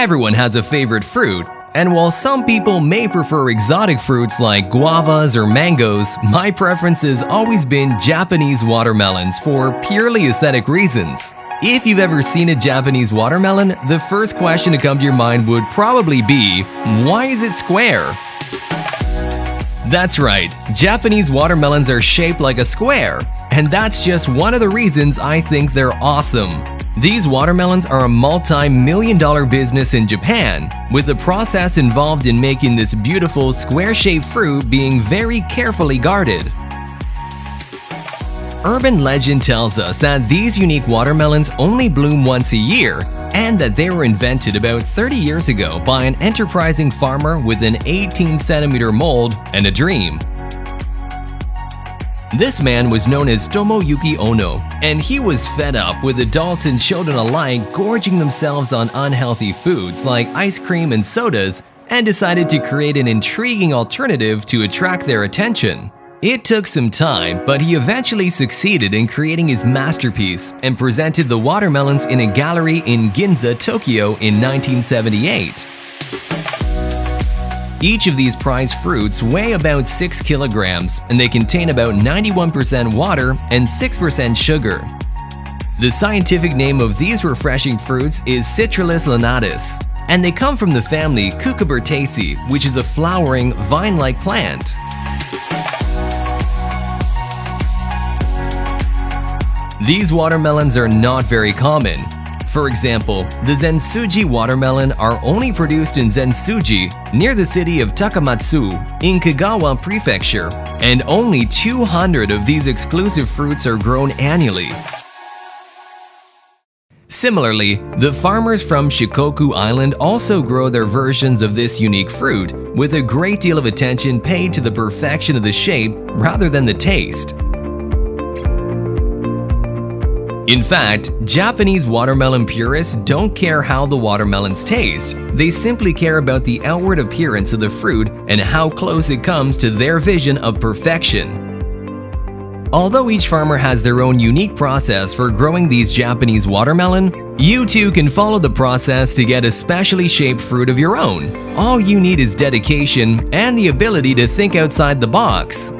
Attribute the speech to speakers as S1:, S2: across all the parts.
S1: Everyone has a favorite fruit, and while some people may prefer exotic fruits like guavas or mangoes, my preference has always been Japanese watermelons for purely aesthetic reasons. If you've ever seen a Japanese watermelon, the first question to come to your mind would probably be, why is it square? That's right, Japanese watermelons are shaped like a square, and that's just one of the reasons I think they're awesome. These watermelons are a multi-million-dollar business in Japan, with the process involved in making this beautiful square-shaped fruit being very carefully guarded. Urban legend tells us that these unique watermelons only bloom once a year, and that they were invented about 30 years ago by an enterprising farmer with an 18-centimeter mold and a dream. This man was known as Tomoyuki Ono, and he was fed up with adults and children alike gorging themselves on unhealthy foods like ice cream and sodas, and decided to create an intriguing alternative to attract their attention. It took some time, but he eventually succeeded in creating his masterpiece and presented the watermelons in a gallery in Ginza, Tokyo in 1978. Each of these prized fruits weigh about 6 kilograms, and they contain about 91% water and 6% sugar. The scientific name of these refreshing fruits is Citrullus lanatus, and they come from the family Cucubertaceae, which is a flowering, vine-like plant. These watermelons are not very common. For example, the Zensuji Watermelon are only produced in Zensuji, near the city of Takamatsu, in Kagawa Prefecture, and only 200 of these exclusive fruits are grown annually. Similarly, the farmers from Shikoku Island also grow their versions of this unique fruit, with a great deal of attention paid to the perfection of the shape rather than the taste. In fact, Japanese watermelon purists don't care how the watermelons taste. They simply care about the outward appearance of the fruit and how close it comes to their vision of perfection. Although each farmer has their own unique process for growing these Japanese watermelon, you too can follow the process to get a specially shaped fruit of your own. All you need is dedication and the ability to think outside the box.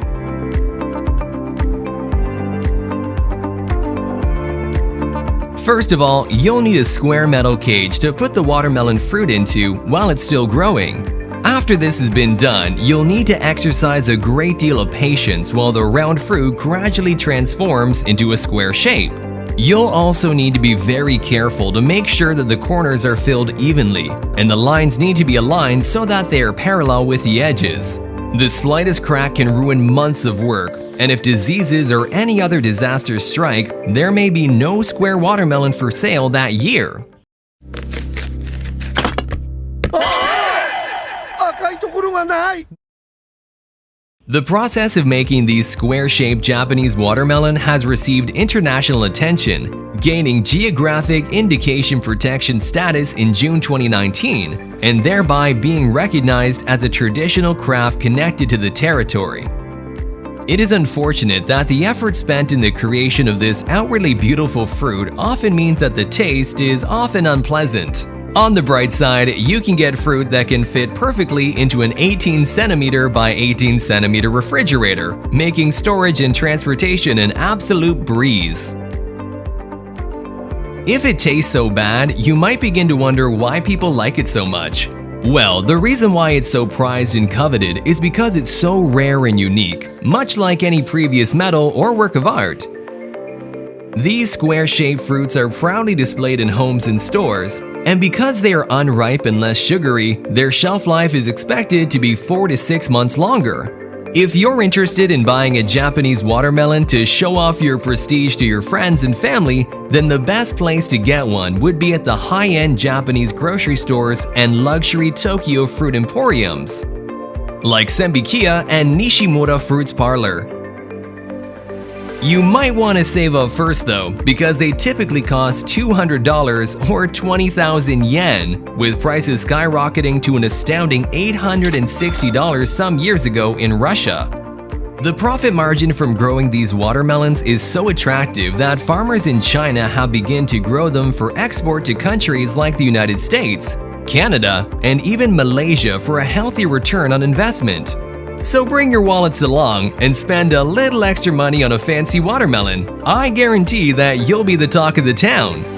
S1: First of all, you'll need a square metal cage to put the watermelon fruit into while it's still growing. After this has been done, you'll need to exercise a great deal of patience while the round fruit gradually transforms into a square shape. You'll also need to be very careful to make sure that the corners are filled evenly, and the lines need to be aligned so that they are parallel with the edges. The slightest crack can ruin months of work, and if diseases or any other disasters strike, there may be no square watermelon for sale that year. The process of making these square-shaped Japanese watermelon has received international attention, gaining Geographic Indication Protection status in June 2019, and thereby being recognized as a traditional craft connected to the territory. It is unfortunate that the effort spent in the creation of this outwardly beautiful fruit often means that the taste is often unpleasant. On the bright side, you can get fruit that can fit perfectly into an 18cm by 18cm refrigerator, making storage and transportation an absolute breeze. If it tastes so bad, you might begin to wonder why people like it so much. Well, the reason why it's so prized and coveted is because it's so rare and unique, much like any previous metal or work of art. These square-shaped fruits are proudly displayed in homes and stores, and because they are unripe and less sugary, their shelf life is expected to be 4 to 6 months longer. If you're interested in buying a Japanese watermelon to show off your prestige to your friends and family, then the best place to get one would be at the high-end Japanese grocery stores and luxury Tokyo fruit emporiums, like Senbikiya and Nishimura Fruits Parlor. You might want to save up first though, because they typically cost $200 or 20,000 yen, with prices skyrocketing to an astounding $860 some years ago in Russia. The profit margin from growing these watermelons is so attractive that farmers in China have begun to grow them for export to countries like the United States. Canada, and even Malaysia for a healthy return on investment. So bring your wallets along and spend a little extra money on a fancy watermelon. I guarantee that you'll be the talk of the town.